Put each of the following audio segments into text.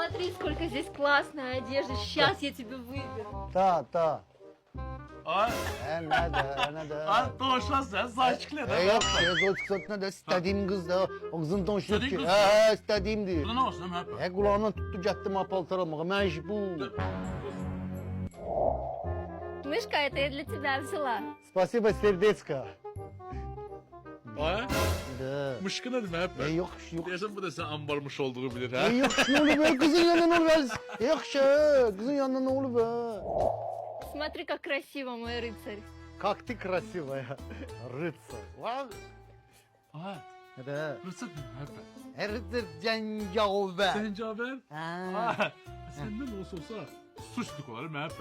Смотри, сколько здесь классной одежды. Сейчас я тебе выберу. Ta. Ay, Ne de. ay doğuşan sen saçıkla da. Yok ne de istediğim kız da. O kızın tonşu İstediğin ki. kız İstediğimdi. Bu ne olsun hep? Kulağından tuttu cattım apaltar almağa. Mecbur. Мышка, это я для тебя взяла. Spasiba Serdeska. Ay, De. mışkı ne demek hep? Yok. Dersen bu da sen ambarmış olduğu bilir ha. Yok ne olur be kızın yanına ne olur be. Yok kızın yanına ne olur be. Смотри, как красиво, мой рыцарь. Как ты красиво ya. Rıtsar. Vay. Ay, Ne de. rıtsat ne hep? Rıtsar cengaver. Sen Cafer? Ha. Ay, senden olsa suçluk olarım hep.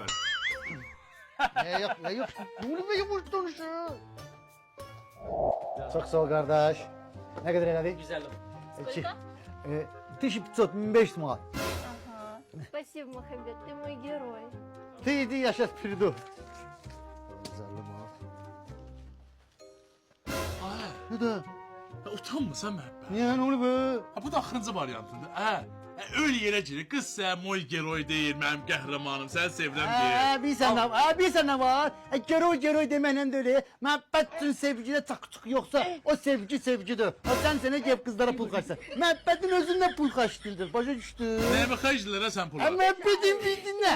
Yok. Ne olur be yavaş konuşuyor. Çok sağ ol kardeş. Ne kadar helali? Güzel. Сколько? 1500, 1500 manat. Ага. Спасибо, Махамбет, ты мой герой. Tıydı yaşas piridu. Güzelli manat. Ay, Ne de? ya utanmasan mı hep? Niye ne olur be? Ha bu da axırıncı variantında. Ha. Öyle yerə girir. Qız sən moy geroy deyil, mənim qəhrəmanım, sən sevirəm deyil. Bir sen ne var? Geroy demenem de öyle. Məhəbbətin sevgide taktık yoksa o sevgidir. O sen hep kızlara pul kaçsın. Məhəbbətin özünden pul kaçtındır. Başa düştü. Nəyimə xərclərə sən pulu? Məhəbbətin bir dinle.